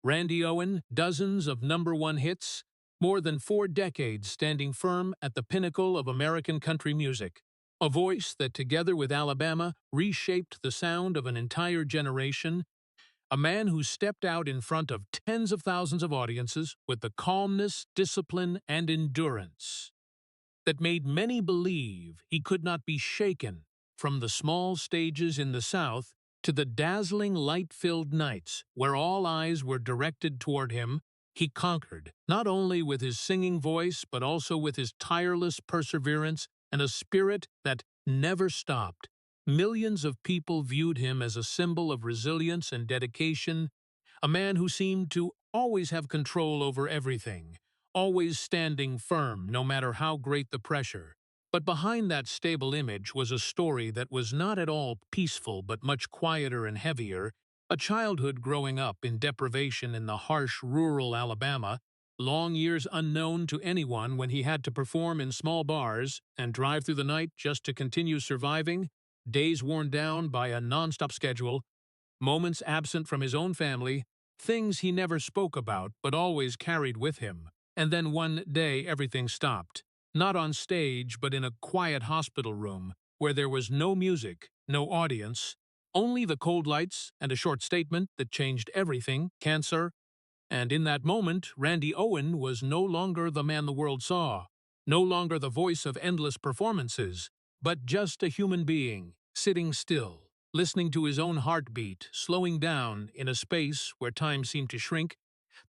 Randy Owen, dozens of #1 hits, more than 4 decades standing firm at the pinnacle of American country music. A voice that, together with Alabama, reshaped the sound of an entire generation. A man who stepped out in front of tens of thousands of audiences with the calmness, discipline, and endurance that made many believe he could not be shaken. From the small stages in the South to the dazzling light-filled nights where all eyes were directed toward him, he conquered, not only with his singing voice but also with his tireless perseverance and a spirit that never stopped. Millions of people viewed him as a symbol of resilience and dedication, a man who seemed to always have control over everything, always standing firm no matter how great the pressure. But behind that stable image was a story that was not at all peaceful but much quieter and heavier, a childhood growing up in deprivation in the harsh rural Alabama, long years unknown to anyone when he had to perform in small bars and drive through the night just to continue surviving, days worn down by a nonstop schedule, moments absent from his own family, things he never spoke about but always carried with him. And then one day everything stopped. Not on stage, but in a quiet hospital room, where there was no music, no audience, only the cold lights and a short statement that changed everything: cancer. And in that moment, Randy Owen was no longer the man the world saw, no longer the voice of endless performances, but just a human being, sitting still, listening to his own heartbeat, slowing down in a space where time seemed to shrink.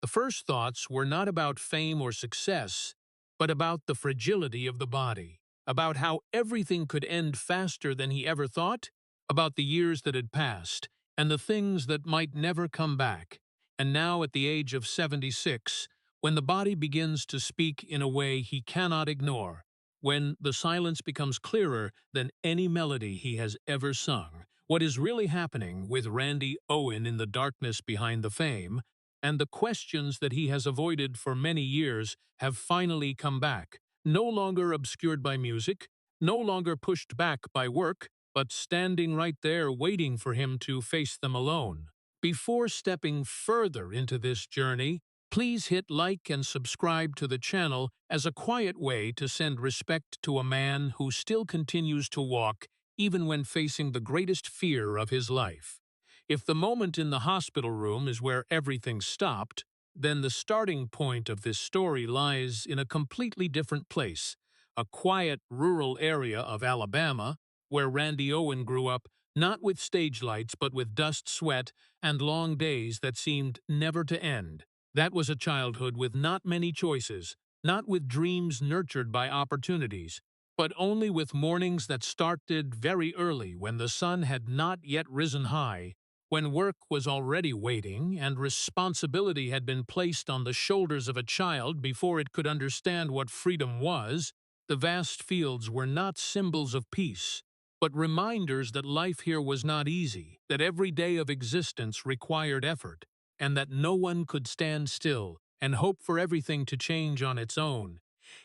The first thoughts were not about fame or success, but about the fragility of the body, about how everything could end faster than he ever thought, about the years that had passed, and the things that might never come back. And now, at the age of 76, when the body begins to speak in a way he cannot ignore, when the silence becomes clearer than any melody he has ever sung, what is really happening with Randy Owen in the darkness behind the fame, and the questions that he has avoided for many years have finally come back, no longer obscured by music, no longer pushed back by work, but standing right there waiting for him to face them alone. Before stepping further into this journey, please hit like and subscribe to the channel as a quiet way to send respect to a man who still continues to walk even when facing the greatest fear of his life. If the moment in the hospital room is where everything stopped, then the starting point of this story lies in a completely different place, a quiet rural area of Alabama, where Randy Owen grew up, not with stage lights but with dust, sweat, and long days that seemed never to end. That was a childhood with not many choices, not with dreams nurtured by opportunities, but only with mornings that started very early when the sun had not yet risen high, when work was already waiting and responsibility had been placed on the shoulders of a child before it could understand what freedom was. The vast fields were not symbols of peace, but reminders that life here was not easy, that every day of existence required effort, and that no one could stand still and hope for everything to change on its own.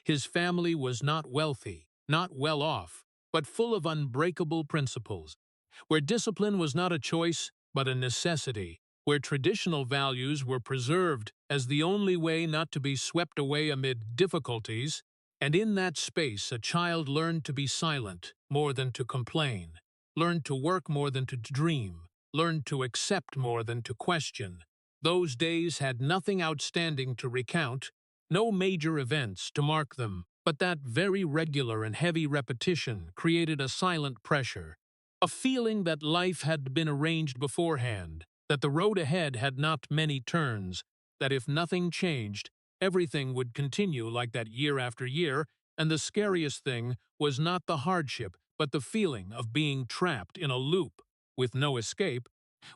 His family was not wealthy, not well off, but full of unbreakable principles, where discipline was not a choice but a necessity, where traditional values were preserved as the only way not to be swept away amid difficulties. And in that space a child learned to be silent more than to complain, learned to work more than to dream, learned to accept more than to question. Those days had nothing outstanding to recount, no major events to mark them, but that very regular and heavy repetition created a silent pressure, a feeling that life had been arranged beforehand, that the road ahead had not many turns, that if nothing changed, everything would continue like that year after year, and the scariest thing was not the hardship, but the feeling of being trapped in a loop with no escape,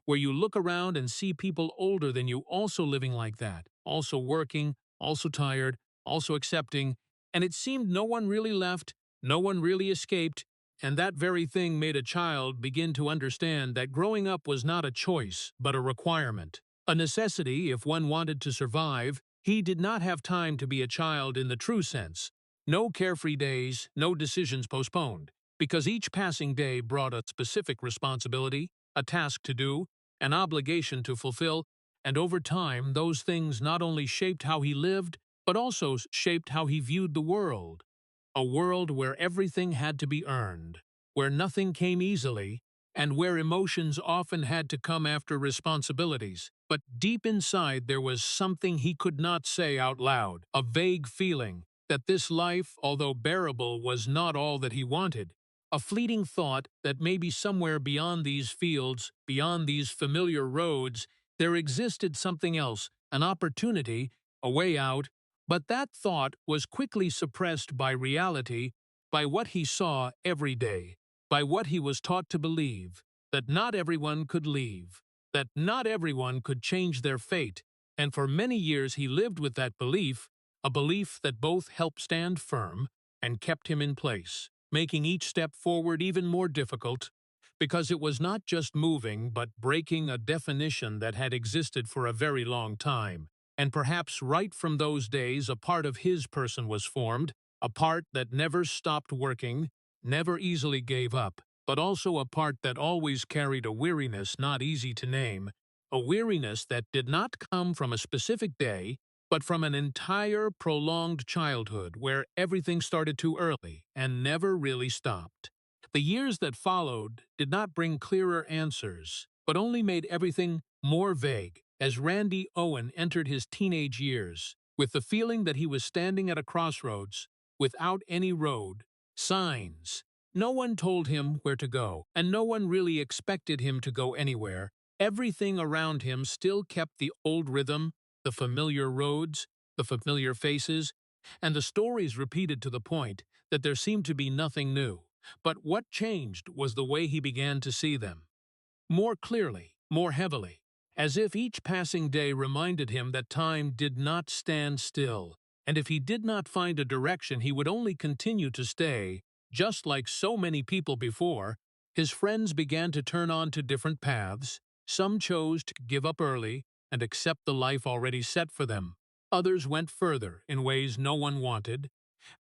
where you look around and see people older than you also living like that, also working, also tired, also accepting, and it seemed no one really left, no one really escaped, and that very thing made a child begin to understand that growing up was not a choice, but a requirement, a necessity if one wanted to survive. He did not have time to be a child in the true sense. No carefree days, no decisions postponed, because each passing day brought a specific responsibility, a task to do, an obligation to fulfill, And over time, those things not only shaped how he lived, but also shaped how he viewed the world. A world where everything had to be earned, where nothing came easily, and where emotions often had to come after responsibilities. But deep inside there was something he could not say out loud, a vague feeling that this life, although bearable, was not all that he wanted. A fleeting thought that maybe somewhere beyond these fields, beyond these familiar roads, there existed something else, an opportunity, a way out. But that thought was quickly suppressed by reality, by what he saw every day, by what he was taught to believe, that not everyone could leave, that not everyone could change their fate, and for many years he lived with that belief, a belief that both helped stand firm and kept him in place, making each step forward even more difficult, because it was not just moving but breaking a definition that had existed for a very long time. And perhaps right from those days a part of his person was formed, a part that never stopped working, never easily gave up, but also a part that always carried a weariness not easy to name, a weariness that did not come from a specific day, but from an entire prolonged childhood where everything started too early and never really stopped. The years that followed did not bring clearer answers, but only made everything more vague as Randy Owen entered his teenage years, with the feeling that he was standing at a crossroads, without any road, signs. No one told him where to go, and no one really expected him to go anywhere. Everything around him still kept the old rhythm, the familiar roads, the familiar faces, and the stories repeated to the point that there seemed to be nothing new. But what changed was the way he began to see them. More clearly, more heavily, as if each passing day reminded him that time did not stand still, and if he did not find a direction he would only continue to stay. Just like so many people before, his friends began to turn on to different paths. Some chose to give up early and accept the life already set for them. Others went further in ways no one wanted,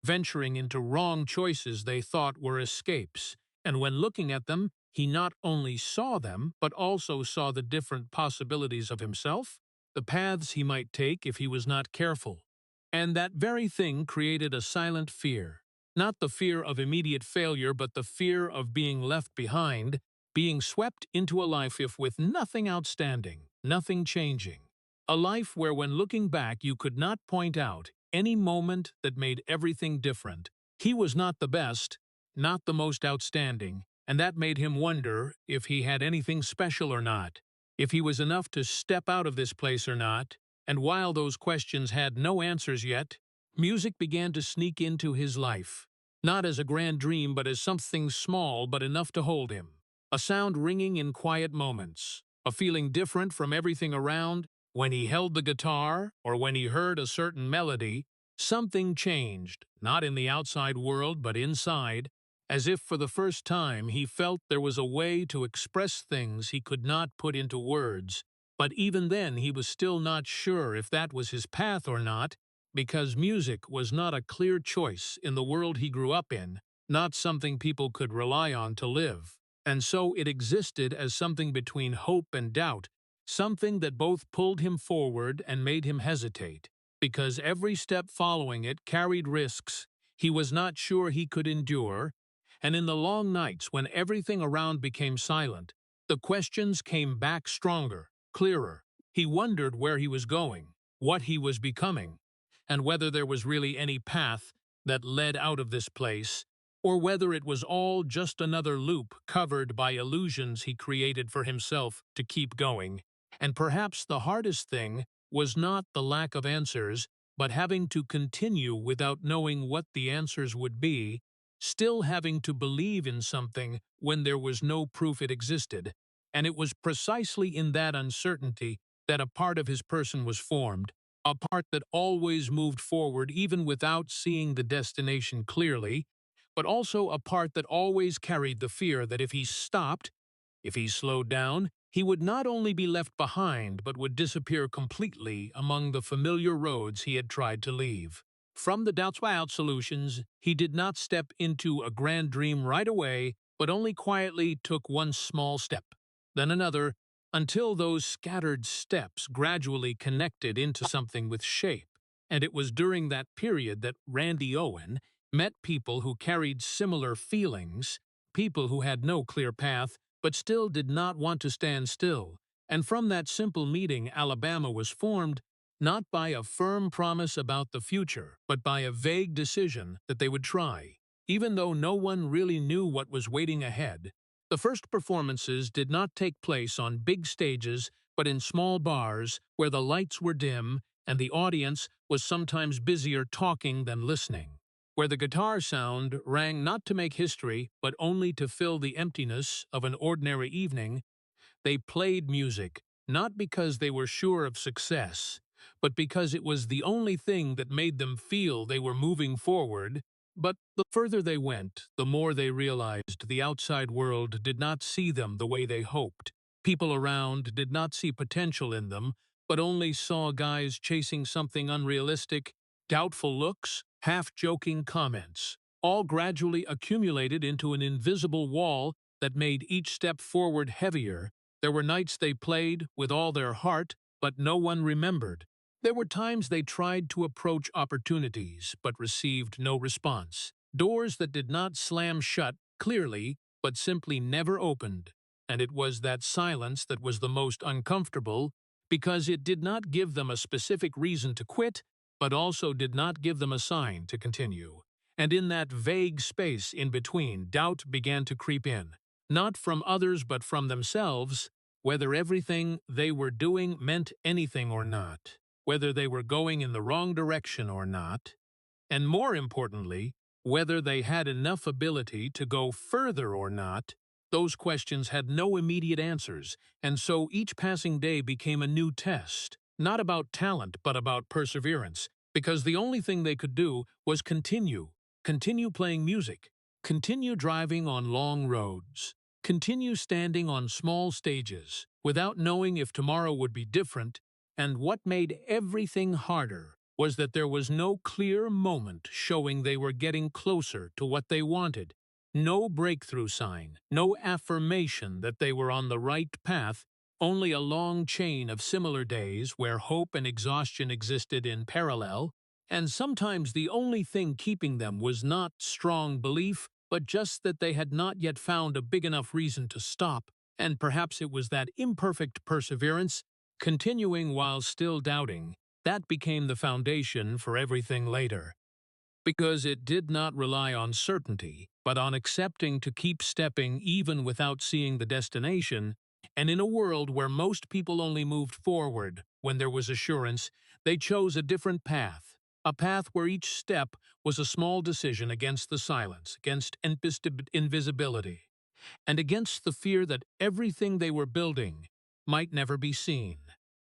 venturing into wrong choices they thought were escapes, and when looking at them, he not only saw them, but also saw the different possibilities of himself, the paths he might take if he was not careful. And that very thing created a silent fear. Not the fear of immediate failure, but the fear of being left behind, being swept into a life if with nothing outstanding, nothing changing. A life where when looking back you could not point out any moment that made everything different. He was not the best, not the most outstanding, and that made him wonder if he had anything special or not, if he was enough to step out of this place or not. And while those questions had no answers yet, music began to sneak into his life, not as a grand dream but as something small but enough to hold him. A sound ringing in quiet moments, a feeling different from everything around. When he held the guitar, or when he heard a certain melody, something changed, not in the outside world but inside, as if for the first time he felt there was a way to express things he could not put into words. But even then he was still not sure if that was his path or not, because music was not a clear choice in the world he grew up in, not something people could rely on to live. And so it existed as something between hope and doubt, something that both pulled him forward and made him hesitate, because every step following it carried risks he was not sure he could endure, and in the long nights when everything around became silent, the questions came back stronger, clearer. He wondered where he was going, what he was becoming, and whether there was really any path that led out of this place, or whether it was all just another loop covered by illusions he created for himself to keep going. And perhaps the hardest thing was not the lack of answers, but having to continue without knowing what the answers would be, still having to believe in something when there was no proof it existed. And it was precisely in that uncertainty that a part of his person was formed, a part that always moved forward even without seeing the destination clearly, but also a part that always carried the fear that if he stopped, if he slowed down, he would not only be left behind but would disappear completely among the familiar roads he had tried to leave. From the Doubts Out Solutions, he did not step into a grand dream right away, but only quietly took one small step, then another, until those scattered steps gradually connected into something with shape. And it was during that period that Randy Owen met people who carried similar feelings, people who had no clear path, but still did not want to stand still. And from that simple meeting, Alabama was formed, not by a firm promise about the future, but by a vague decision that they would try. Even though no one really knew what was waiting ahead, the first performances did not take place on big stages, but in small bars where the lights were dim and the audience was sometimes busier talking than listening, where the guitar sound rang not to make history, but only to fill the emptiness of an ordinary evening. They played music, not because they were sure of success, but because it was the only thing that made them feel they were moving forward. But the further they went, the more they realized the outside world did not see them the way they hoped. People around did not see potential in them, but only saw guys chasing something unrealistic, doubtful looks, half-joking comments, all gradually accumulated into an invisible wall that made each step forward heavier. There were nights they played with all their heart, but no one remembered. There were times they tried to approach opportunities, but received no response. Doors that did not slam shut clearly, but simply never opened. And it was that silence that was the most uncomfortable, because it did not give them a specific reason to quit, but also did not give them a sign to continue. And in that vague space in between, doubt began to creep in. Not from others but from themselves, whether everything they were doing meant anything or not, whether they were going in the wrong direction or not, and more importantly, whether they had enough ability to go further or not. Those questions had no immediate answers, and so each passing day became a new test, not about talent but about perseverance, because the only thing they could do was continue playing music, continue driving on long roads, continue standing on small stages, without knowing if tomorrow would be different. And what made everything harder was that there was no clear moment showing they were getting closer to what they wanted. No breakthrough sign, no affirmation that they were on the right path, only a long chain of similar days where hope and exhaustion existed in parallel, and sometimes the only thing keeping them was not strong belief, but just that they had not yet found a big enough reason to stop, and perhaps it was that imperfect perseverance, continuing while still doubting, that became the foundation for everything later. Because it did not rely on certainty, but on accepting to keep stepping even without seeing the destination, and in a world where most people only moved forward when there was assurance, they chose a different path, a path where each step was a small decision against the silence, against invisibility, and against the fear that everything they were building might never be seen.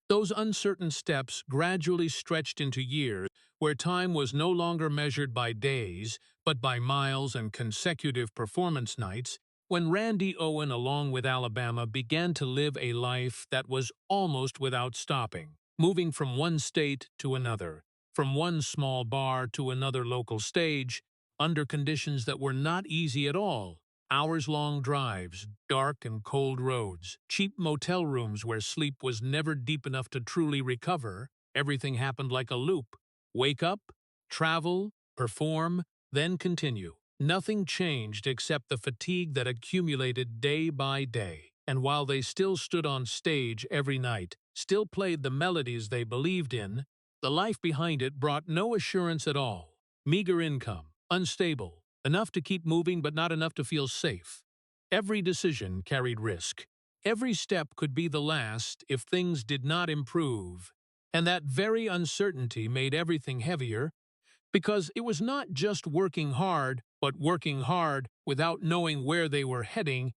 Those uncertain steps gradually stretched into years, where time was no longer measured by days, but by miles and consecutive performance nights, when Randy Owen, along with Alabama, began to live a life that was almost without stopping, moving from one state to another, from one small bar to another local stage, under conditions that were not easy at all. Hours-long drives, dark and cold roads, cheap motel rooms where sleep was never deep enough to truly recover. Everything happened like a loop. Wake up, travel, perform, then continue. Nothing changed except the fatigue that accumulated day by day. And while they still stood on stage every night, still played the melodies they believed in, the life behind it brought no assurance at all. Meager income, unstable, enough to keep moving but not enough to feel safe. Every decision carried risk. Every step could be the last if things did not improve. And that very uncertainty made everything heavier, because it was not just working hard, but working hard without knowing where they were heading.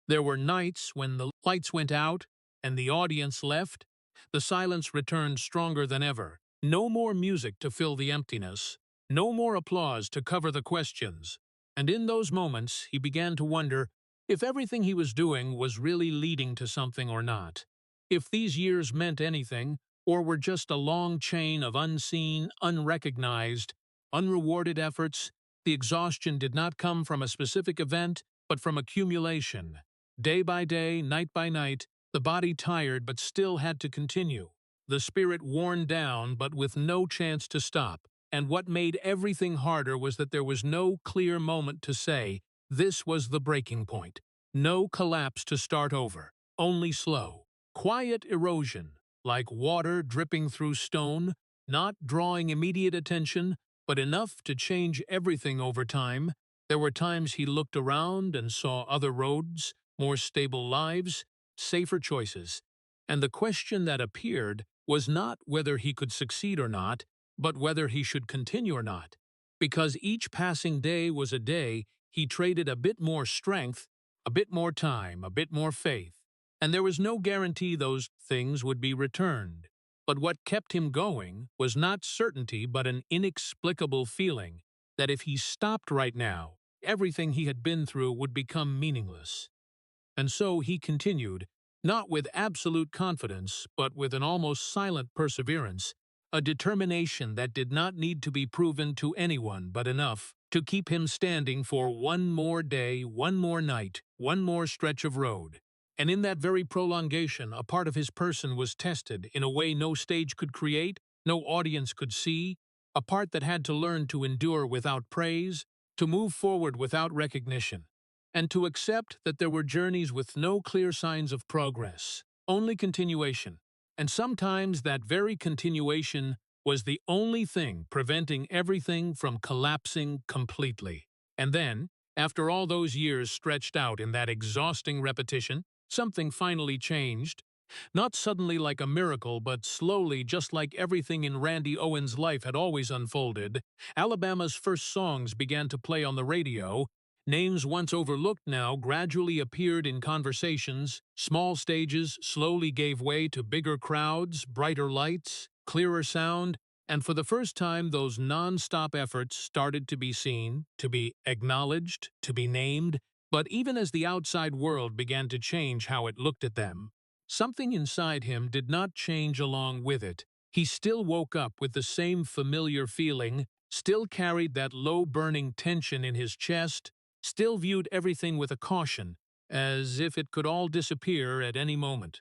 There were nights when the lights went out and the audience left. The silence returned stronger than ever. No more music to fill the emptiness. No more applause to cover the questions. And in those moments, he began to wonder if everything he was doing was really leading to something or not. If these years meant anything, or were just a long chain of unseen, unrecognized, unrewarded efforts. The exhaustion did not come from a specific event, but from accumulation. Day by day, night by night, The body tired but still had to continue. The spirit worn down but with no chance to stop. And what made everything harder was that there was no clear moment to say, this was the breaking point. No collapse to start over. Only slow, quiet erosion, like water dripping through stone, not drawing immediate attention, but enough to change everything over time. There were times he looked around and saw other roads, more stable lives, safer choices. And the question that appeared was not whether he could succeed or not, but whether he should continue or not. Because each passing day was a day he traded a bit more strength, a bit more time, a bit more faith. And there was no guarantee those things would be returned. But what kept him going was not certainty but an inexplicable feeling that if he stopped right now, everything he had been through would become meaningless. And so he continued, not with absolute confidence, but with an almost silent perseverance, a determination that did not need to be proven to anyone but enough to keep him standing for one more day, one more night, one more stretch of road. And in that very prolongation, a part of his person was tested in a way no stage could create, no audience could see, a part that had to learn to endure without praise, to move forward without recognition, and to accept that there were journeys with no clear signs of progress, only continuation. And sometimes that very continuation was the only thing preventing everything from collapsing completely. And then, after all those years stretched out in that exhausting repetition, something finally changed. Not suddenly like a miracle, but slowly, just like everything in Randy Owen's life had always unfolded. Alabama's first songs began to play on the radio. Names once overlooked now gradually appeared in conversations. Small stages slowly gave way to bigger crowds, brighter lights, clearer sound, and for the first time those non-stop efforts started to be seen, to be acknowledged, to be named. But even as the outside world began to change how it looked at them, something inside him did not change along with it. He still woke up with the same familiar feeling, still carried that low-burning tension in his chest, still viewed everything with a caution, as if it could all disappear at any moment.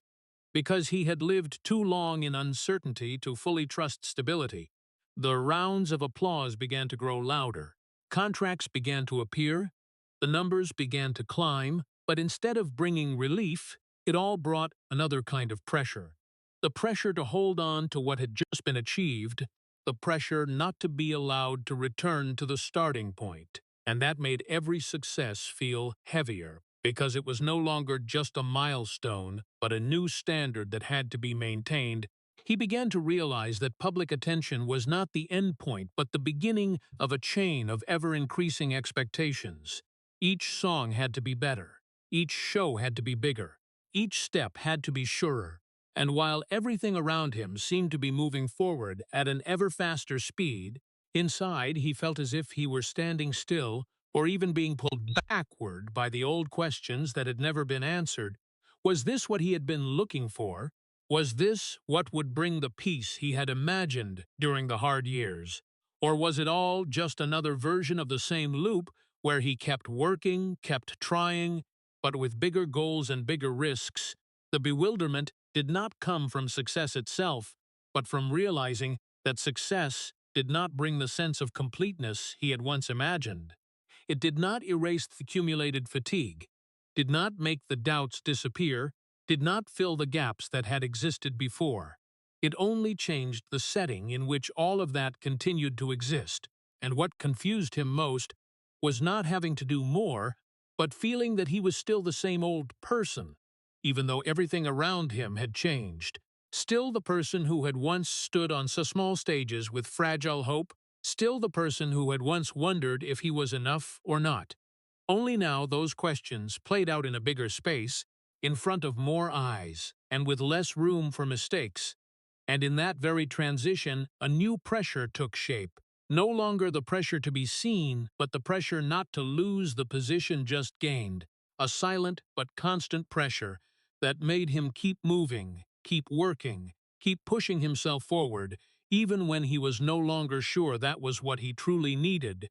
Because he had lived too long in uncertainty to fully trust stability, the rounds of applause began to grow louder. Contracts began to appear, the numbers began to climb, but instead of bringing relief, it all brought another kind of pressure. The pressure to hold on to what had just been achieved, the pressure not to be allowed to return to the starting point. And that made every success feel heavier, because it was no longer just a milestone, but a new standard that had to be maintained. He began to realize that public attention was not the end point, but the beginning of a chain of ever-increasing expectations. Each song had to be better. Each show had to be bigger. Each step had to be surer. And while everything around him seemed to be moving forward at an ever faster speed, inside he felt as if he were standing still or even being pulled backward by the old questions that had never been answered. Was this what he had been looking for? Was this what would bring the peace he had imagined during the hard years? Or was it all just another version of the same loop where he kept working, kept trying, but with bigger goals and bigger risks? The bewilderment did not come from success itself, but from realizing that success did not bring the sense of completeness he had once imagined. It did not erase the accumulated fatigue, did not make the doubts disappear, did not fill the gaps that had existed before. It only changed the setting in which all of that continued to exist, and what confused him most was not having to do more, but feeling that he was still the same old person, even though everything around him had changed. Still the person who had once stood on so small stages with fragile hope, still the person who had once wondered if he was enough or not. Only now those questions played out in a bigger space, in front of more eyes, and with less room for mistakes. And in that very transition, a new pressure took shape. No longer the pressure to be seen, but the pressure not to lose the position just gained. A silent but constant pressure that made him keep moving, keep working, keep pushing himself forward, even when he was no longer sure that was what he truly needed.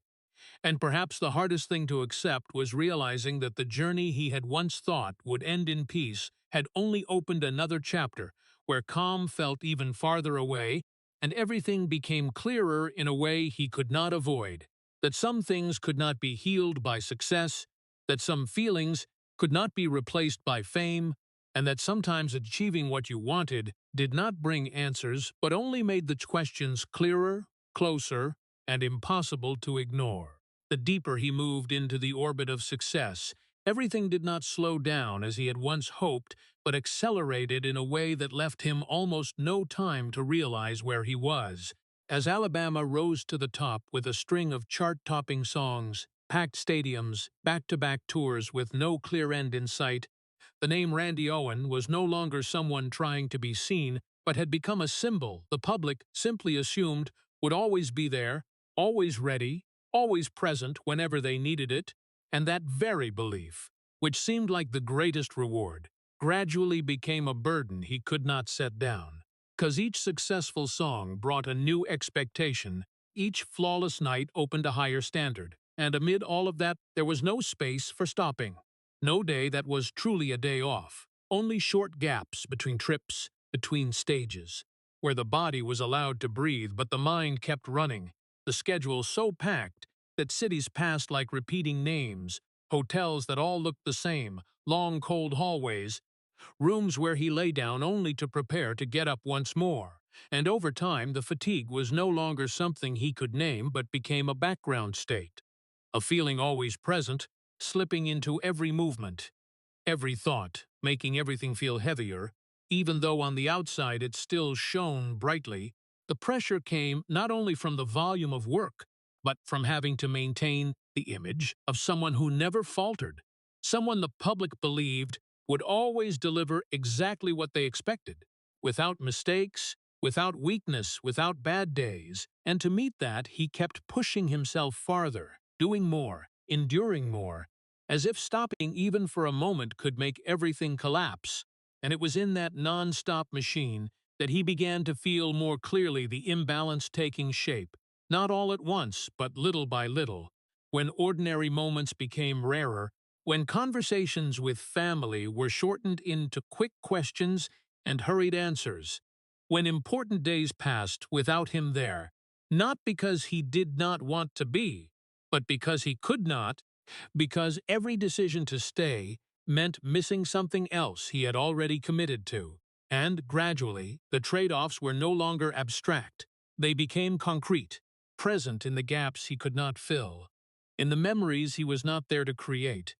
And perhaps the hardest thing to accept was realizing that the journey he had once thought would end in peace had only opened another chapter where calm felt even farther away and everything became clearer in a way he could not avoid. That some things could not be healed by success, that some feelings could not be replaced by fame, and that sometimes achieving what you wanted did not bring answers but only made the questions clearer, closer, and impossible to ignore. The deeper he moved into the orbit of success, everything did not slow down as he had once hoped, but accelerated in a way that left him almost no time to realize where he was. As Alabama rose to the top with a string of chart-topping songs, packed stadiums, back-to-back tours with no clear end in sight, the name Randy Owen was no longer someone trying to be seen, but had become a symbol the public simply assumed would always be there, always ready, always present whenever they needed it, and that very belief, which seemed like the greatest reward, gradually became a burden he could not set down. 'Cause each successful song brought a new expectation, each flawless night opened a higher standard, and amid all of that there was no space for stopping. No day that was truly a day off, only short gaps between trips, between stages, where the body was allowed to breathe but the mind kept running, the schedule so packed that cities passed like repeating names, hotels that all looked the same, long cold hallways, rooms where he lay down only to prepare to get up once more. And over time, the fatigue was no longer something he could name but became a background state, a feeling always present, slipping into every movement, every thought, making everything feel heavier. Even though on the outside it still shone brightly, the pressure came not only from the volume of work, but from having to maintain the image of someone who never faltered, someone the public believed would always deliver exactly what they expected, without mistakes, without weakness, without bad days. And to meet that, he kept pushing himself farther, doing more, enduring more, as if stopping even for a moment could make everything collapse. And it was in that non-stop machine that he began to feel more clearly the imbalance taking shape, not all at once, but little by little, when ordinary moments became rarer, when conversations with family were shortened into quick questions and hurried answers, when important days passed without him there, not because he did not want to be, but because he could not, because every decision to stay meant missing something else he had already committed to. And gradually, the trade-offs were no longer abstract. They became concrete, present in the gaps he could not fill, in the memories he was not there to create,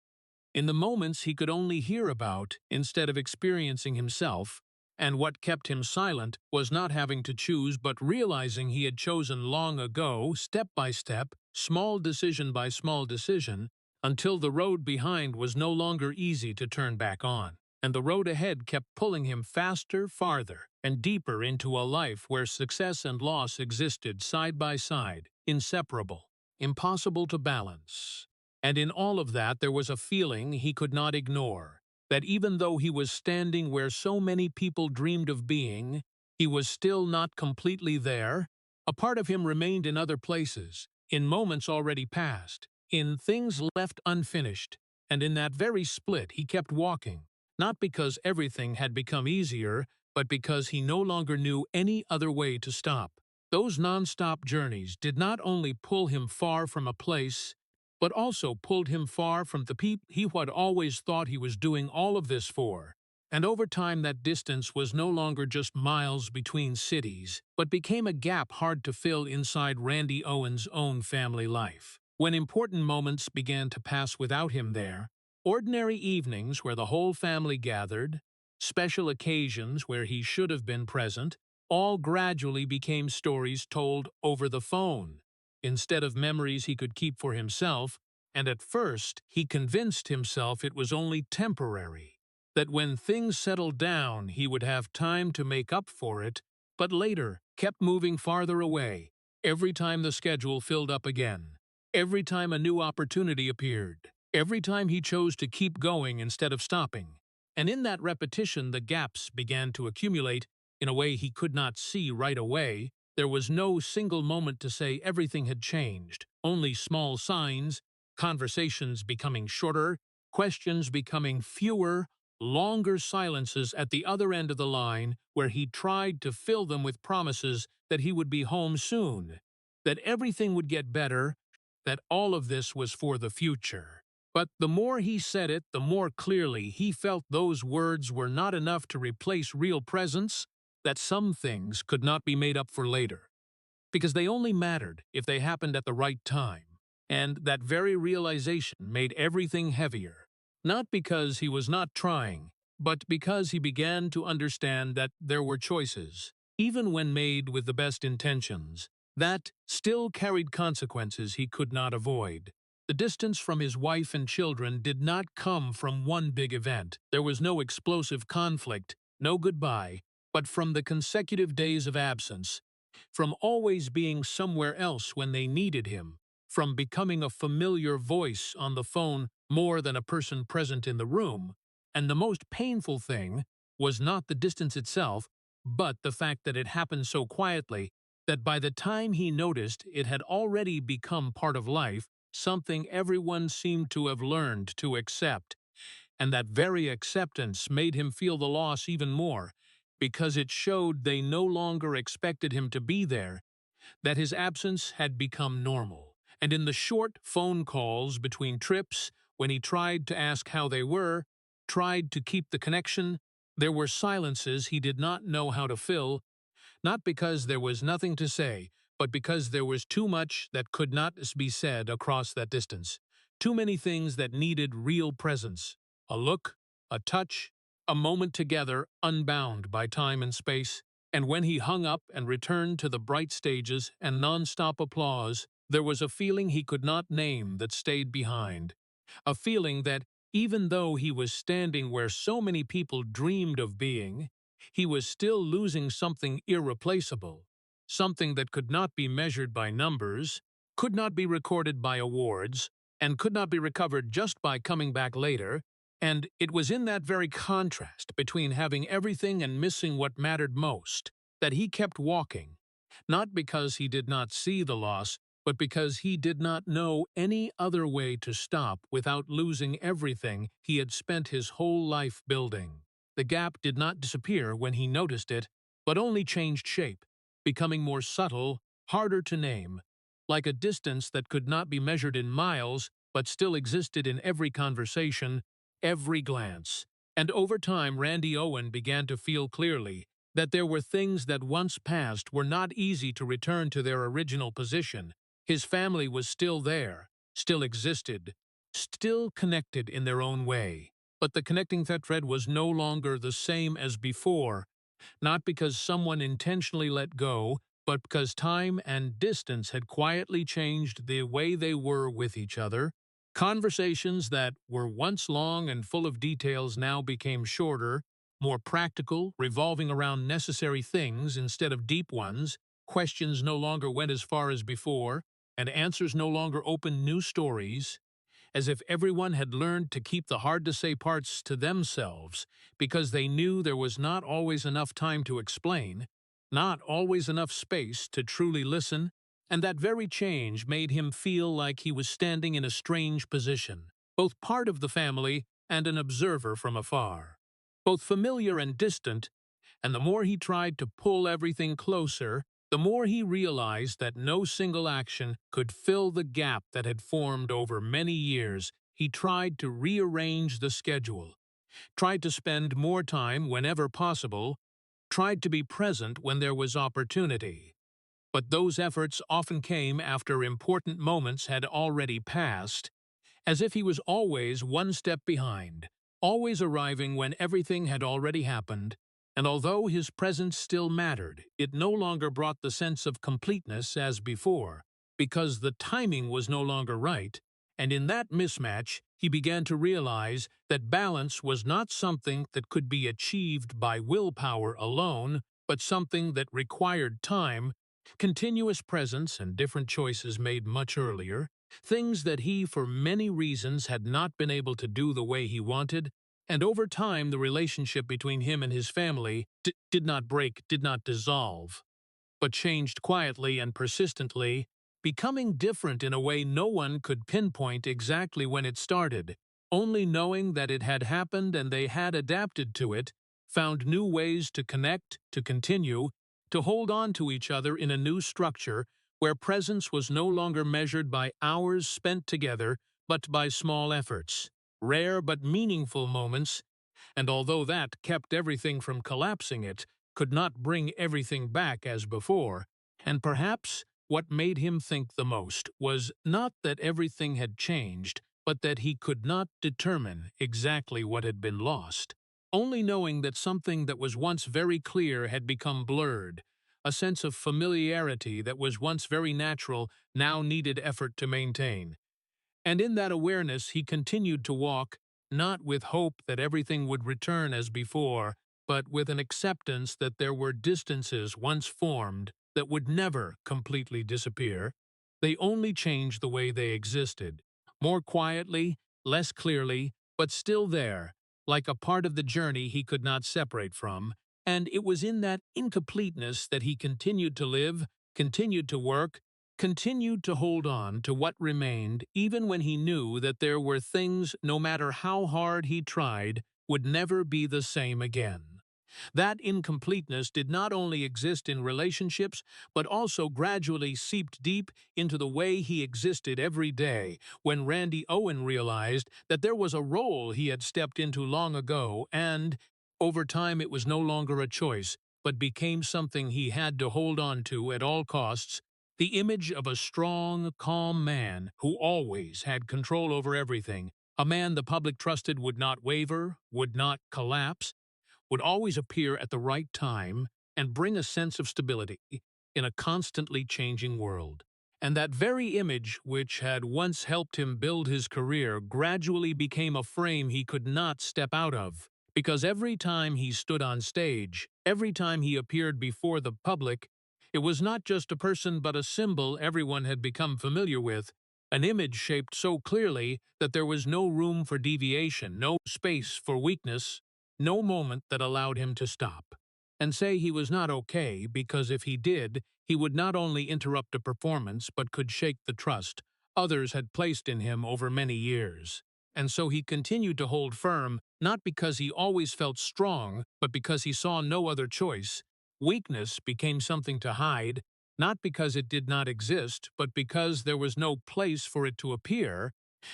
in the moments he could only hear about instead of experiencing himself. And what kept him silent was not having to choose but realizing he had chosen long ago, step by step, small decision by small decision, until the road behind was no longer easy to turn back on, and the road ahead kept pulling him faster, farther, and deeper into a life where success and loss existed side by side, inseparable, impossible to balance. And in all of that there was a feeling he could not ignore, that even though he was standing where so many people dreamed of being, he was still not completely there. A part of him remained in other places, in moments already past, in things left unfinished, and in that very split he kept walking, not because everything had become easier, but because he no longer knew any other way to stop. Those non-stop journeys did not only pull him far from a place, but also pulled him far from the people he had always thought he was doing all of this for. And over time that distance was no longer just miles between cities, but became a gap hard to fill inside Randy Owen's own family life. When important moments began to pass without him there, ordinary evenings where the whole family gathered, special occasions where he should have been present, all gradually became stories told over the phone, instead of memories he could keep for himself, and at first he convinced himself it was only temporary, that when things settled down he would have time to make up for it, but later kept moving farther away, every time the schedule filled up again, every time a new opportunity appeared, every time he chose to keep going instead of stopping. And in that repetition the gaps began to accumulate in a way he could not see right away. There was no single moment to say everything had changed, only small signs, conversations becoming shorter, questions becoming fewer, longer silences at the other end of the line where he tried to fill them with promises that he would be home soon, that everything would get better, that all of this was for the future. But the more he said it, the more clearly he felt those words were not enough to replace real presence, that some things could not be made up for later, because they only mattered if they happened at the right time. And that very realization made everything heavier, not because he was not trying, but because he began to understand that there were choices, even when made with the best intentions, that still carried consequences he could not avoid. The distance from his wife and children did not come from one big event. There was no explosive conflict, no goodbye, but from the consecutive days of absence, from always being somewhere else when they needed him, from becoming a familiar voice on the phone more than a person present in the room. And the most painful thing was not the distance itself, but the fact that it happened so quietly that by the time he noticed it had already become part of life, something everyone seemed to have learned to accept. And that very acceptance made him feel the loss even more, because it showed they no longer expected him to be there, that his absence had become normal. And in the short phone calls between trips, when he tried to ask how they were, tried to keep the connection, there were silences he did not know how to fill, not because there was nothing to say, but because there was too much that could not be said across that distance. Too many things that needed real presence. A look, a touch, a moment together unbound by time and space. And when he hung up and returned to the bright stages and nonstop applause, there was a feeling he could not name that stayed behind. A feeling that, even though he was standing where so many people dreamed of being, he was still losing something irreplaceable, something that could not be measured by numbers, could not be recorded by awards, and could not be recovered just by coming back later. And it was in that very contrast between having everything and missing what mattered most that he kept walking, not because he did not see the loss, but because he did not know any other way to stop without losing everything he had spent his whole life building. The gap did not disappear when he noticed it, but only changed shape, becoming more subtle, harder to name, like a distance that could not be measured in miles, but still existed in every conversation, every glance. And over time, Randy Owen began to feel clearly that there were things that once passed were not easy to return to their original position. His family was still there, still existed, still connected in their own way. But the connecting thread was no longer the same as before, not because someone intentionally let go, but because time and distance had quietly changed the way they were with each other. Conversations that were once long and full of details now became shorter, more practical, revolving around necessary things instead of deep ones. Questions no longer went as far as before, and answers no longer opened new stories, as if everyone had learned to keep the hard-to-say parts to themselves because they knew there was not always enough time to explain, not always enough space to truly listen, and that very change made him feel like he was standing in a strange position, both part of the family and an observer from afar, both familiar and distant. And the more he tried to pull everything closer, the more he realized that no single action could fill the gap that had formed over many years. He tried to rearrange the schedule, tried to spend more time whenever possible, tried to be present when there was opportunity. But those efforts often came after important moments had already passed, as if he was always one step behind, always arriving when everything had already happened. And although his presence still mattered, it no longer brought the sense of completeness as before, because the timing was no longer right, and in that mismatch he began to realize that balance was not something that could be achieved by willpower alone, but something that required time, continuous presence, and different choices made much earlier, things that he, for many reasons, had not been able to do the way he wanted. And over time, the relationship between him and his family did not break, did not dissolve, but changed quietly and persistently, becoming different in a way no one could pinpoint exactly when it started, only knowing that it had happened and they had adapted to it, found new ways to connect, to continue, to hold on to each other in a new structure where presence was no longer measured by hours spent together, but by small efforts, rare but meaningful moments, and although that kept everything from collapsing, it could not bring everything back as before. And perhaps what made him think the most was not that everything had changed, but that he could not determine exactly what had been lost. Only knowing that something that was once very clear had become blurred, a sense of familiarity that was once very natural now needed effort to maintain. And in that awareness he continued to walk, not with hope that everything would return as before, but with an acceptance that there were distances once formed that would never completely disappear. They only changed the way they existed, more quietly, less clearly, but still there, like a part of the journey he could not separate from. And it was in that incompleteness that he continued to live, continued to work, continued to hold on to what remained even when he knew that there were things, no matter how hard he tried, would never be the same again. That incompleteness did not only exist in relationships, but also gradually seeped deep into the way he existed every day, when Randy Owen realized that there was a role he had stepped into long ago and, over time, it was no longer a choice, but became something he had to hold on to at all costs, the image of a strong, calm man who always had control over everything, a man the public trusted would not waver, would not collapse, would always appear at the right time and bring a sense of stability in a constantly changing world. And that very image, which had once helped him build his career, gradually became a frame he could not step out of, because every time he stood on stage, every time he appeared before the public, it was not just a person but a symbol everyone had become familiar with, an image shaped so clearly that there was no room for deviation, no space for weakness, no moment that allowed him to stop and say he was not okay, because if he did, he would not only interrupt a performance but could shake the trust others had placed in him over many years. And so he continued to hold firm, not because he always felt strong, but because he saw no other choice. Weakness became something to hide, not because it did not exist, but because there was no place for it to appear,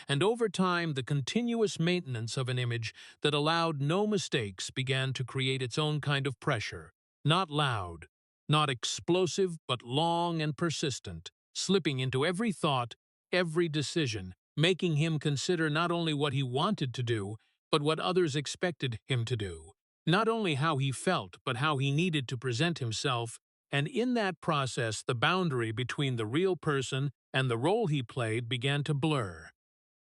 and over time the continuous maintenance of an image that allowed no mistakes began to create its own kind of pressure, not loud, not explosive, but long and persistent, slipping into every thought, every decision, making him consider not only what he wanted to do, but what others expected him to do, not only how he felt, but how he needed to present himself, and in that process the boundary between the real person and the role he played began to blur.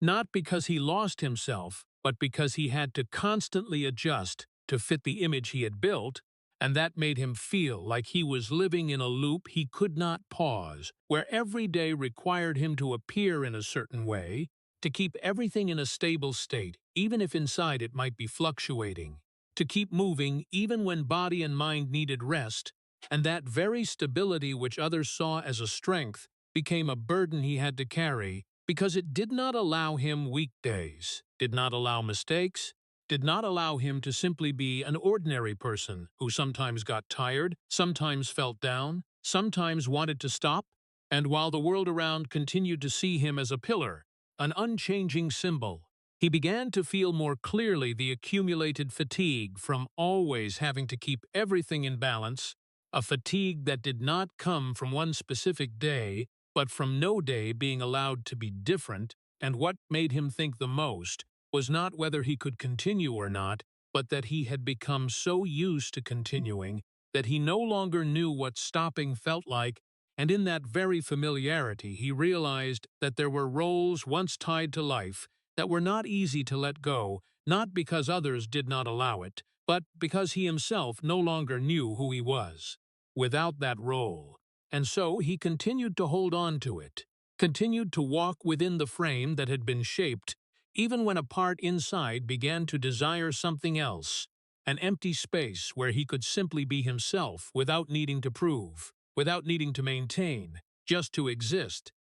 Not because he lost himself, but because he had to constantly adjust to fit the image he had built, and that made him feel like he was living in a loop he could not pause, where every day required him to appear in a certain way, to keep everything in a stable state, even if inside it might be fluctuating, to keep moving even when body and mind needed rest, and that very stability which others saw as a strength became a burden he had to carry, because it did not allow him weekdays, did not allow mistakes, did not allow him to simply be an ordinary person who sometimes got tired, sometimes felt down, sometimes wanted to stop, and while the world around continued to see him as a pillar, an unchanging symbol, he began to feel more clearly the accumulated fatigue from always having to keep everything in balance, a fatigue that did not come from one specific day, but from no day being allowed to be different. And what made him think the most was not whether he could continue or not, but that he had become so used to continuing that he no longer knew what stopping felt like, and in that very familiarity he realized that there were roles once tied to life that were not easy to let go, not because others did not allow it, but because he himself no longer knew who he was without that role. And so he continued to hold on to it, continued to walk within the frame that had been shaped, even when a part inside began to desire something else, an empty space where he could simply be himself without needing to prove, without needing to maintain, just to exist.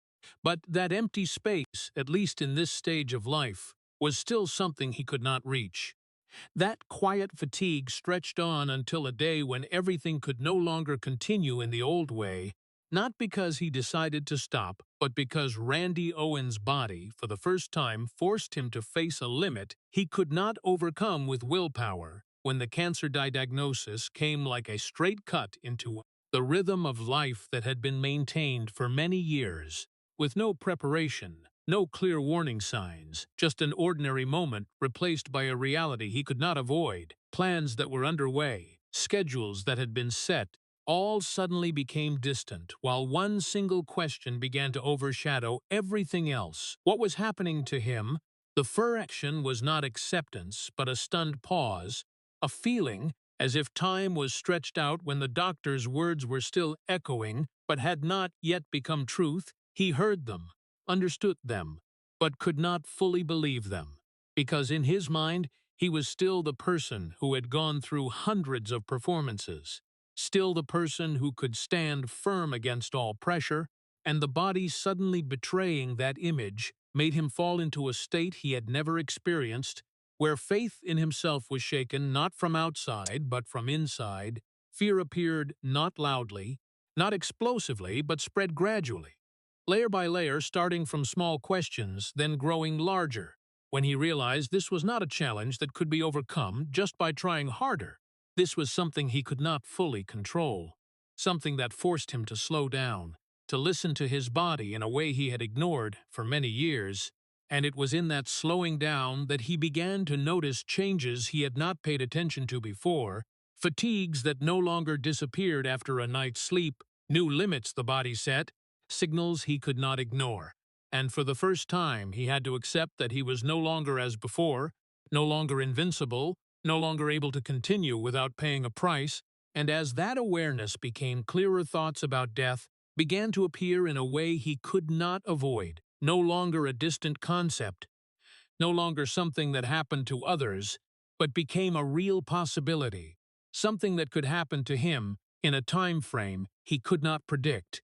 But that empty space, at least in this stage of life, was still something he could not reach. That quiet fatigue stretched on until a day when everything could no longer continue in the old way, not because he decided to stop, but because Randy Owen's body, for the first time, forced him to face a limit he could not overcome with willpower, when the cancer diagnosis came like a straight cut into the rhythm of life that had been maintained for many years, with no preparation, no clear warning signs, just an ordinary moment replaced by a reality he could not avoid. Plans that were underway, schedules that had been set, all suddenly became distant, while one single question began to overshadow everything else. What was happening to him? The fur action was not acceptance, but a stunned pause, a feeling as if time was stretched out when the doctor's words were still echoing, but had not yet become truth. He heard them, understood them, but could not fully believe them, because in his mind he was still the person who had gone through hundreds of performances, still the person who could stand firm against all pressure, and the body suddenly betraying that image made him fall into a state he had never experienced, where faith in himself was shaken not from outside but from inside. Fear appeared not loudly, not explosively, but spread gradually, layer by layer, starting from small questions, then growing larger. When he realized this was not a challenge that could be overcome just by trying harder, this was something he could not fully control, something that forced him to slow down, to listen to his body in a way he had ignored for many years. And it was in that slowing down that he began to notice changes he had not paid attention to before, fatigues that no longer disappeared after a night's sleep, new limits the body set, signals he could not ignore. And for the first time, he had to accept that he was no longer as before, no longer invincible, no longer able to continue without paying a price. And as that awareness became clearer, thoughts about death began to appear in a way he could not avoid, no longer a distant concept, no longer something that happened to others, but became a real possibility, something that could happen to him in a time frame he could not predict.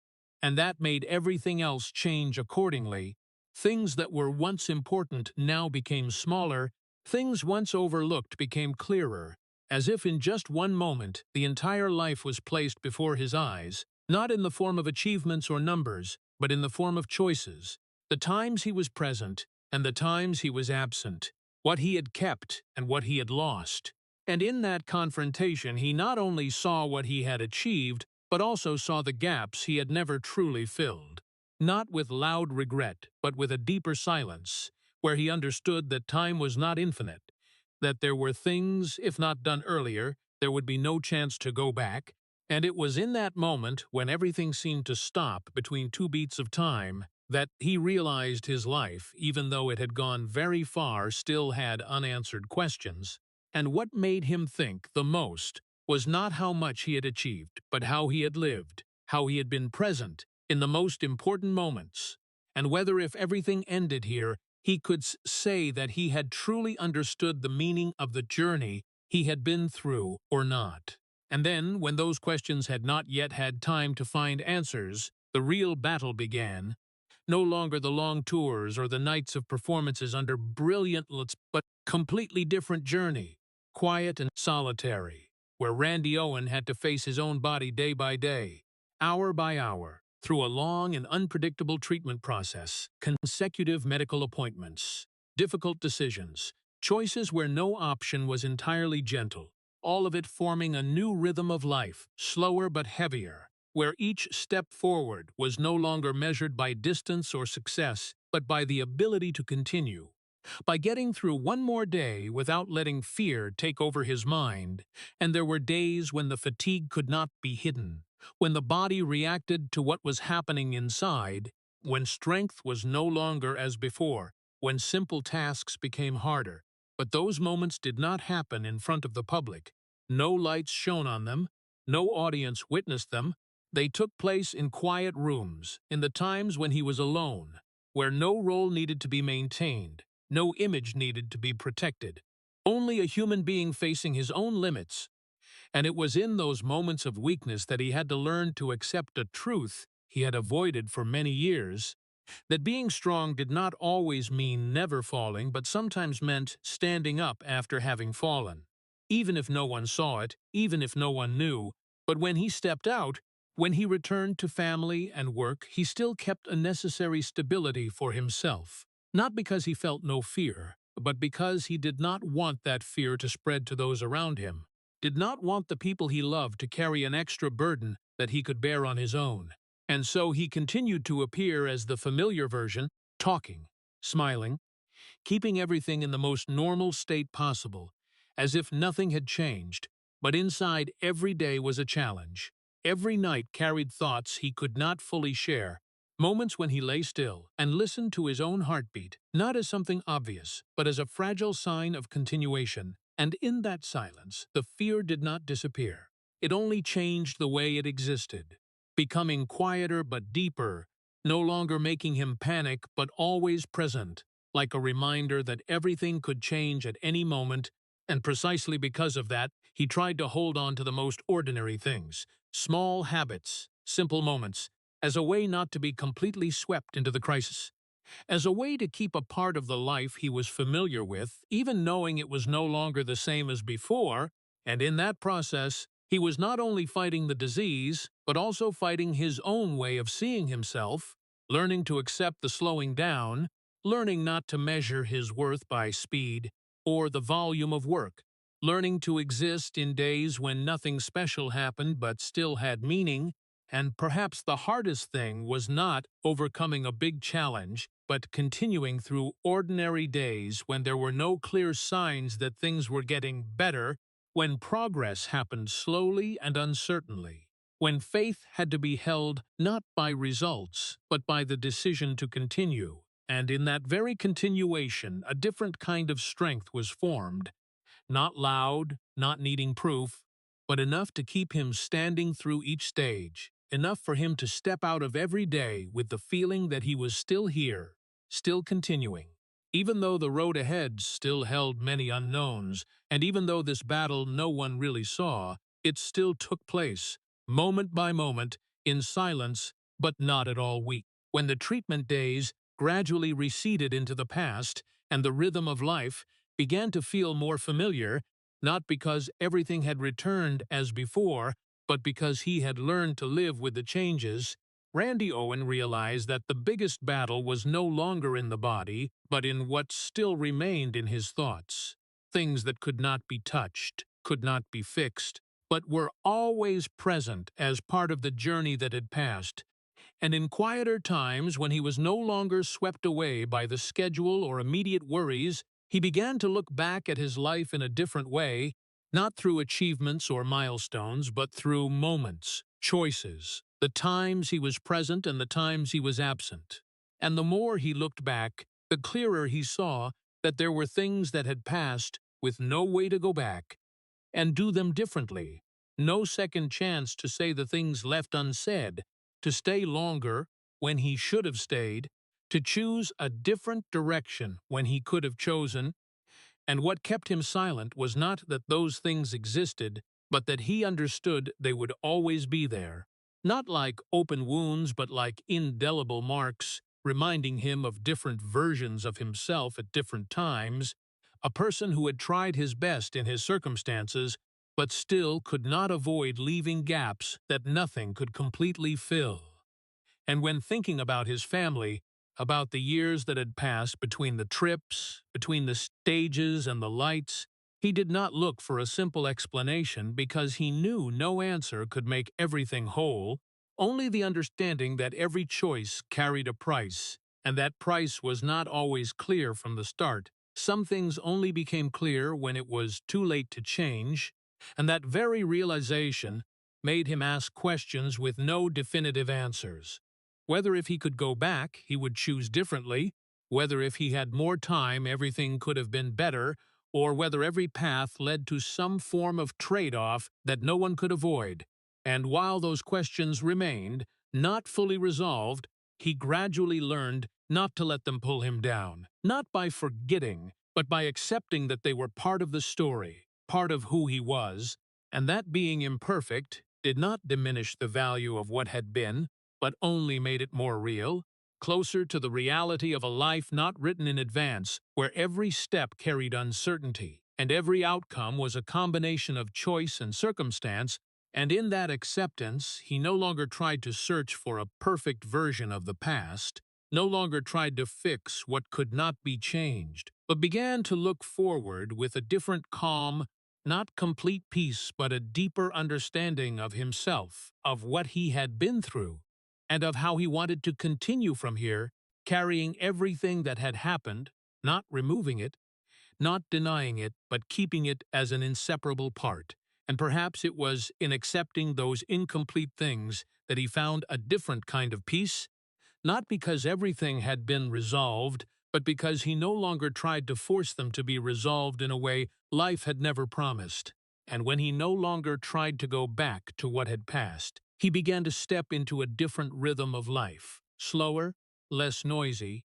And that made everything else change accordingly. Things that were once important now became smaller, things once overlooked became clearer, as if in just one moment the entire life was placed before his eyes, not in the form of achievements or numbers, but in the form of choices, the times he was present and the times he was absent, what he had kept and what he had lost. And in that confrontation he not only saw what he had achieved, but also saw the gaps he had never truly filled, not with loud regret, but with a deeper silence, where he understood that time was not infinite, that there were things, if not done earlier, there would be no chance to go back, and it was in that moment, when everything seemed to stop between two beats of time, that he realized his life, even though it had gone very far, still had unanswered questions. And what made him think the most was not how much he had achieved, but how he had lived, how he had been present in the most important moments, and whether if everything ended here, he could say that he had truly understood the meaning of the journey he had been through or not. And then, when those questions had not yet had time to find answers, the real battle began. No longer the long tours or the nights of performances under brilliant lights, but completely different journey, quiet and solitary, where Randy Owen had to face his own body day by day, hour by hour, through a long and unpredictable treatment process, consecutive medical appointments, difficult decisions, choices where no option was entirely gentle, all of it forming a new rhythm of life, slower but heavier, where each step forward was no longer measured by distance or success, but by the ability to continue, by getting through one more day without letting fear take over his mind. And there were days when the fatigue could not be hidden, when the body reacted to what was happening inside, when strength was no longer as before, when simple tasks became harder. But those moments did not happen in front of the public. No lights shone on them, no audience witnessed them. They took place in quiet rooms, in the times when he was alone, where no role needed to be maintained, no image needed to be protected, only a human being facing his own limits. And it was in those moments of weakness that he had to learn to accept a truth he had avoided for many years, that being strong did not always mean never falling, but sometimes meant standing up after having fallen. Even if no one saw it, even if no one knew, but when he stepped out, when he returned to family and work, he still kept a necessary stability for himself. Not because he felt no fear, but because he did not want that fear to spread to those around him, did not want the people he loved to carry an extra burden that he could bear on his own. And so he continued to appear as the familiar version, talking, smiling, keeping everything in the most normal state possible, as if nothing had changed. But inside, every day was a challenge. Every night carried thoughts he could not fully share, moments when he lay still and listened to his own heartbeat, not as something obvious, but as a fragile sign of continuation. And in that silence, the fear did not disappear. It only changed the way it existed, becoming quieter but deeper, no longer making him panic but always present, like a reminder that everything could change at any moment, and precisely because of that, he tried to hold on to the most ordinary things, small habits, simple moments, as a way not to be completely swept into the crisis, as a way to keep a part of the life he was familiar with, even knowing it was no longer the same as before, and in that process, he was not only fighting the disease, but also fighting his own way of seeing himself, learning to accept the slowing down, learning not to measure his worth by speed or the volume of work, learning to exist in days when nothing special happened but still had meaning, and perhaps the hardest thing was not overcoming a big challenge, but continuing through ordinary days when there were no clear signs that things were getting better, when progress happened slowly and uncertainly, when faith had to be held not by results, but by the decision to continue. And in that very continuation, a different kind of strength was formed, not loud, not needing proof, but enough to keep him standing through each stage, enough for him to step out of every day with the feeling that he was still here, still continuing. Even though the road ahead still held many unknowns, and even though this battle no one really saw, it still took place, moment by moment, in silence, but not at all weak. When the treatment days gradually receded into the past, and the rhythm of life began to feel more familiar, not because everything had returned as before, but because he had learned to live with the changes, Randy Owen realized that the biggest battle was no longer in the body, but in what still remained in his thoughts. Things that could not be touched, could not be fixed, but were always present as part of the journey that had passed. And in quieter times, when he was no longer swept away by the schedule or immediate worries, he began to look back at his life in a different way, not through achievements or milestones, but through moments, choices, the times he was present and the times he was absent. And the more he looked back, the clearer he saw that there were things that had passed with no way to go back and do them differently, no second chance to say the things left unsaid, to stay longer when he should have stayed, to choose a different direction when he could have chosen. And what kept him silent was not that those things existed, but that he understood they would always be there. Not like open wounds, but like indelible marks, reminding him of different versions of himself at different times, a person who had tried his best in his circumstances, but still could not avoid leaving gaps that nothing could completely fill. And when thinking about his family, about the years that had passed between the trips, between the stages and the lights, he did not look for a simple explanation because he knew no answer could make everything whole, only the understanding that every choice carried a price, and that price was not always clear from the start. Some things only became clear when it was too late to change, and that very realization made him ask questions with no definitive answers. Whether if he could go back, he would choose differently, whether if he had more time everything could have been better, or whether every path led to some form of trade-off that no one could avoid. And while those questions remained, not fully resolved, he gradually learned not to let them pull him down, not by forgetting, but by accepting that they were part of the story, part of who he was, and that being imperfect did not diminish the value of what had been, but only made it more real, closer to the reality of a life not written in advance, where every step carried uncertainty, and every outcome was a combination of choice and circumstance. And in that acceptance, he no longer tried to search for a perfect version of the past, no longer tried to fix what could not be changed, but began to look forward with a different calm, not complete peace, but a deeper understanding of himself, of what he had been through, and of how he wanted to continue from here, carrying everything that had happened, not removing it, not denying it, but keeping it as an inseparable part. And perhaps it was in accepting those incomplete things that he found a different kind of peace, not because everything had been resolved, but because he no longer tried to force them to be resolved in a way life had never promised. And when he no longer tried to go back to what had passed, he began to step into a different rhythm of life, slower, less noisy,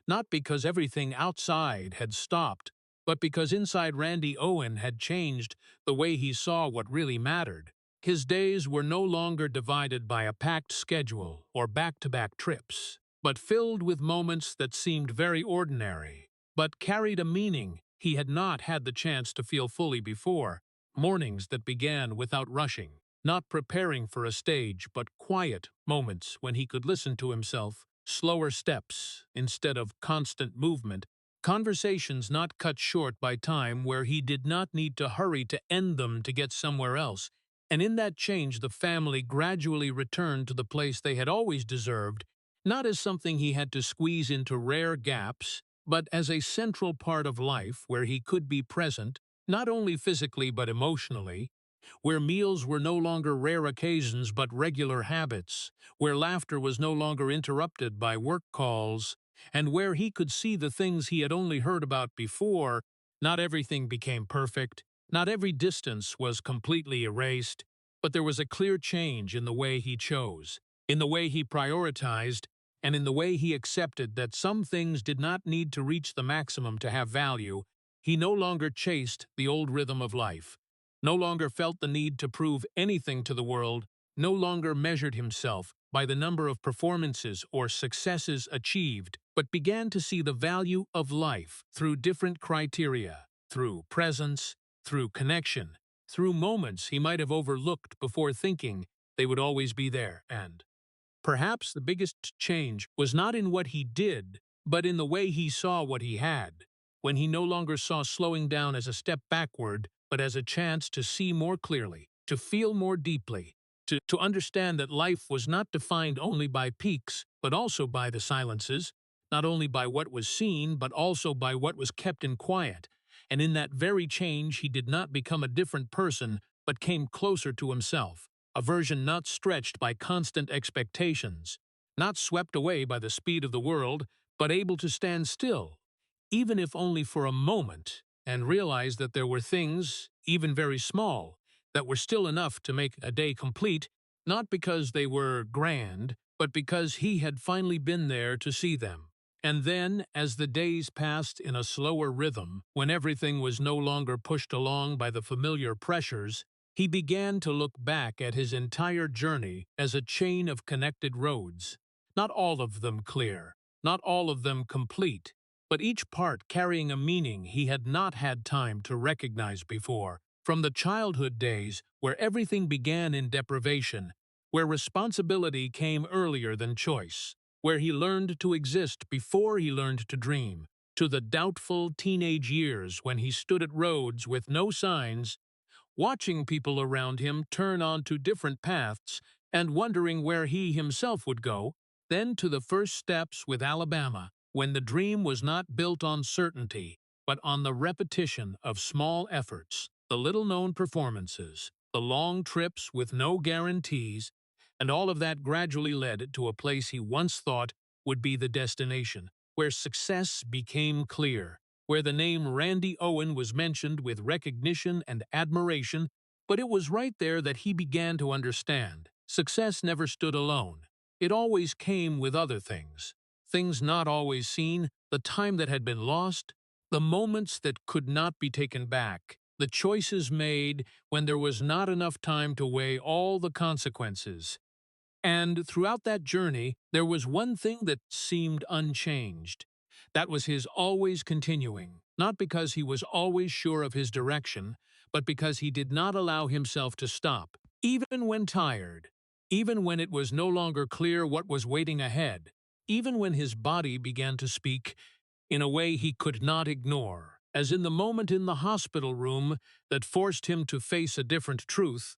not because everything outside had stopped, but because inside Randy Owen had changed the way he saw what really mattered. His days were no longer divided by a packed schedule or back-to-back trips, but filled with moments that seemed very ordinary, but carried a meaning he had not had the chance to feel fully before. Mornings that began without rushing, not preparing for a stage, but quiet moments when he could listen to himself, slower steps instead of constant movement, conversations not cut short by time where he did not need to hurry to end them to get somewhere else. And in that change the family gradually returned to the place they had always deserved, not as something he had to squeeze into rare gaps, but as a central part of life where he could be present, not only physically but emotionally, where meals were no longer rare occasions but regular habits, where laughter was no longer interrupted by work calls, and where he could see the things he had only heard about before. Not everything became perfect, not every distance was completely erased, but there was a clear change in the way he chose, in the way he prioritized, and in the way he accepted that some things did not need to reach the maximum to have value. He no longer chased the old rhythm of life, no longer felt the need to prove anything to the world, no longer measured himself by the number of performances or successes achieved, but began to see the value of life through different criteria, through presence, through connection, through moments he might have overlooked before thinking they would always be there. And perhaps the biggest change was not in what he did, but in the way he saw what he had, when he no longer saw slowing down as a step backward, but as a chance to see more clearly, to feel more deeply, to understand that life was not defined only by peaks, but also by the silences, not only by what was seen, but also by what was kept in quiet. And in that very change he did not become a different person, but came closer to himself, a version not stretched by constant expectations, not swept away by the speed of the world, but able to stand still, even if only for a moment, and realize that there were things, even very small, that were still enough to make a day complete, not because they were grand, but because he had finally been there to see them. And then, as the days passed in a slower rhythm, when everything was no longer pushed along by the familiar pressures, he began to look back at his entire journey as a chain of connected roads, not all of them clear, not all of them complete, but each part carrying a meaning he had not had time to recognize before. From the childhood days, where everything began in deprivation, where responsibility came earlier than choice, where he learned to exist before he learned to dream, to the doubtful teenage years when he stood at roads with no signs, watching people around him turn onto different paths and wondering where he himself would go, then to the first steps with Alabama, when the dream was not built on certainty, but on the repetition of small efforts, the little-known performances, the long trips with no guarantees, and all of that gradually led to a place he once thought would be the destination, where success became clear, where the name Randy Owen was mentioned with recognition and admiration, but it was right there that he began to understand. Success never stood alone. It always came with other things. Things not always seen, the time that had been lost, the moments that could not be taken back, the choices made when there was not enough time to weigh all the consequences. And throughout that journey, there was one thing that seemed unchanged. That was his always continuing, not because he was always sure of his direction, but because he did not allow himself to stop, even when tired, even when it was no longer clear what was waiting ahead, even when his body began to speak in a way he could not ignore, as in the moment in the hospital room that forced him to face a different truth,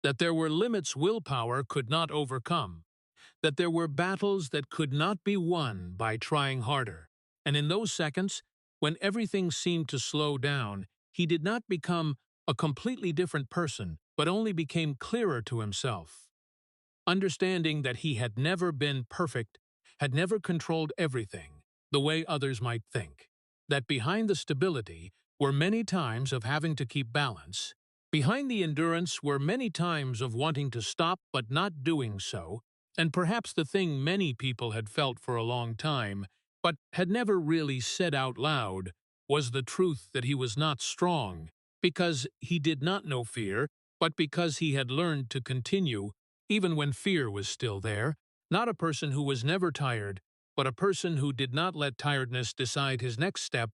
that there were limits willpower could not overcome, that there were battles that could not be won by trying harder. And in those seconds, when everything seemed to slow down, he did not become a completely different person, but only became clearer to himself, understanding that he had never been perfect, had never controlled everything, the way others might think. That behind the stability were many times of having to keep balance. Behind the endurance were many times of wanting to stop but not doing so, and perhaps the thing many people had felt for a long time, but had never really said out loud, was the truth that he was not strong, because he did not know fear, but because he had learned to continue even when fear was still there, not a person who was never tired, but a person who did not let tiredness decide his next step,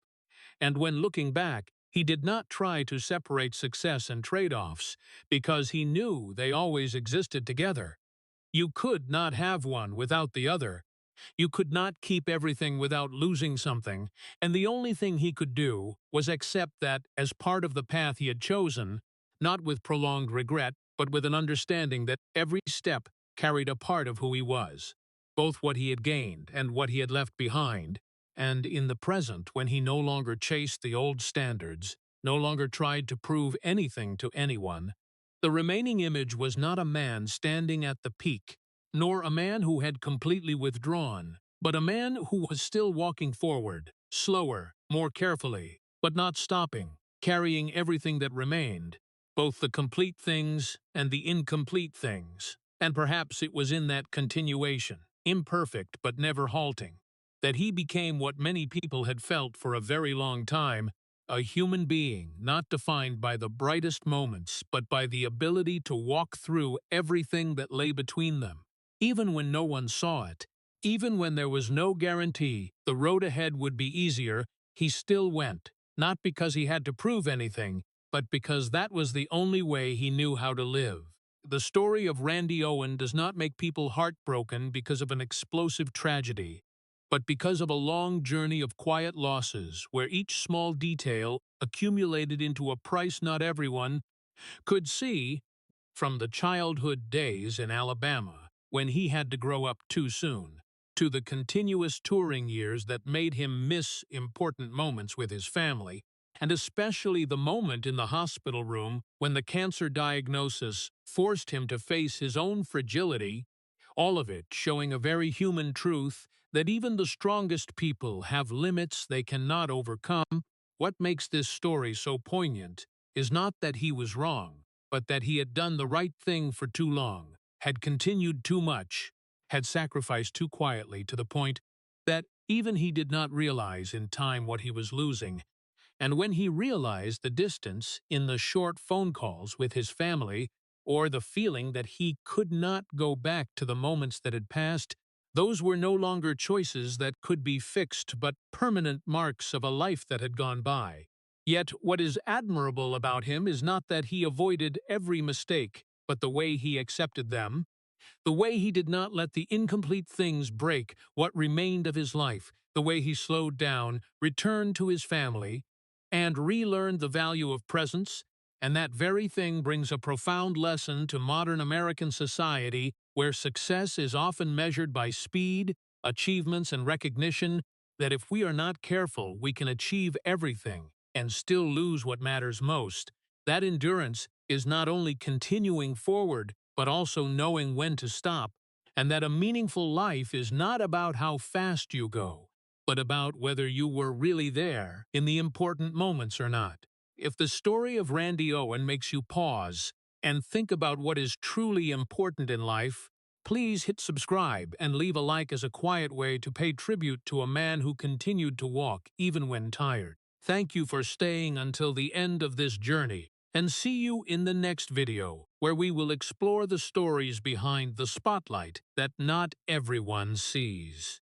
and when looking back, he did not try to separate success and trade-offs, because he knew they always existed together. You could not have one without the other. You could not keep everything without losing something, and the only thing he could do was accept that as part of the path he had chosen, not with prolonged regret, but with an understanding that every step carried a part of who he was, both what he had gained and what he had left behind, and in the present, when he no longer chased the old standards, no longer tried to prove anything to anyone, the remaining image was not a man standing at the peak, nor a man who had completely withdrawn, but a man who was still walking forward, slower, more carefully, but not stopping, carrying everything that remained, both the complete things and the incomplete things. And perhaps it was in that continuation, imperfect but never halting, that he became what many people had felt for a very long time, a human being not defined by the brightest moments, but by the ability to walk through everything that lay between them. Even when no one saw it, even when there was no guarantee the road ahead would be easier, he still went, not because he had to prove anything, but because that was the only way he knew how to live. The story of Randy Owen does not make people heartbroken because of an explosive tragedy, but because of a long journey of quiet losses where each small detail accumulated into a price not everyone could see, from the childhood days in Alabama, when he had to grow up too soon, to the continuous touring years that made him miss important moments with his family, and especially the moment in the hospital room when the cancer diagnosis forced him to face his own fragility, all of it showing a very human truth that even the strongest people have limits they cannot overcome. What makes this story so poignant is not that he was wrong, but that he had done the right thing for too long, had continued too much, had sacrificed too quietly to the point that even he did not realize in time what he was losing. And when he realized the distance in the short phone calls with his family, or the feeling that he could not go back to the moments that had passed, those were no longer choices that could be fixed but permanent marks of a life that had gone by. Yet what is admirable about him is not that he avoided every mistake, but the way he accepted them, the way he did not let the incomplete things break what remained of his life, the way he slowed down, returned to his family, and relearned the value of presence, and that very thing brings a profound lesson to modern American society where success is often measured by speed, achievements, and recognition, that if we are not careful, we can achieve everything and still lose what matters most. That endurance is not only continuing forward, but also knowing when to stop, and that a meaningful life is not about how fast you go, but about whether you were really there in the important moments or not. If the story of Randy Owen makes you pause and think about what is truly important in life, please hit subscribe and leave a like as a quiet way to pay tribute to a man who continued to walk even when tired. Thank you for staying until the end of this journey. and see you in the next video, where we will explore the stories behind the spotlight that not everyone sees.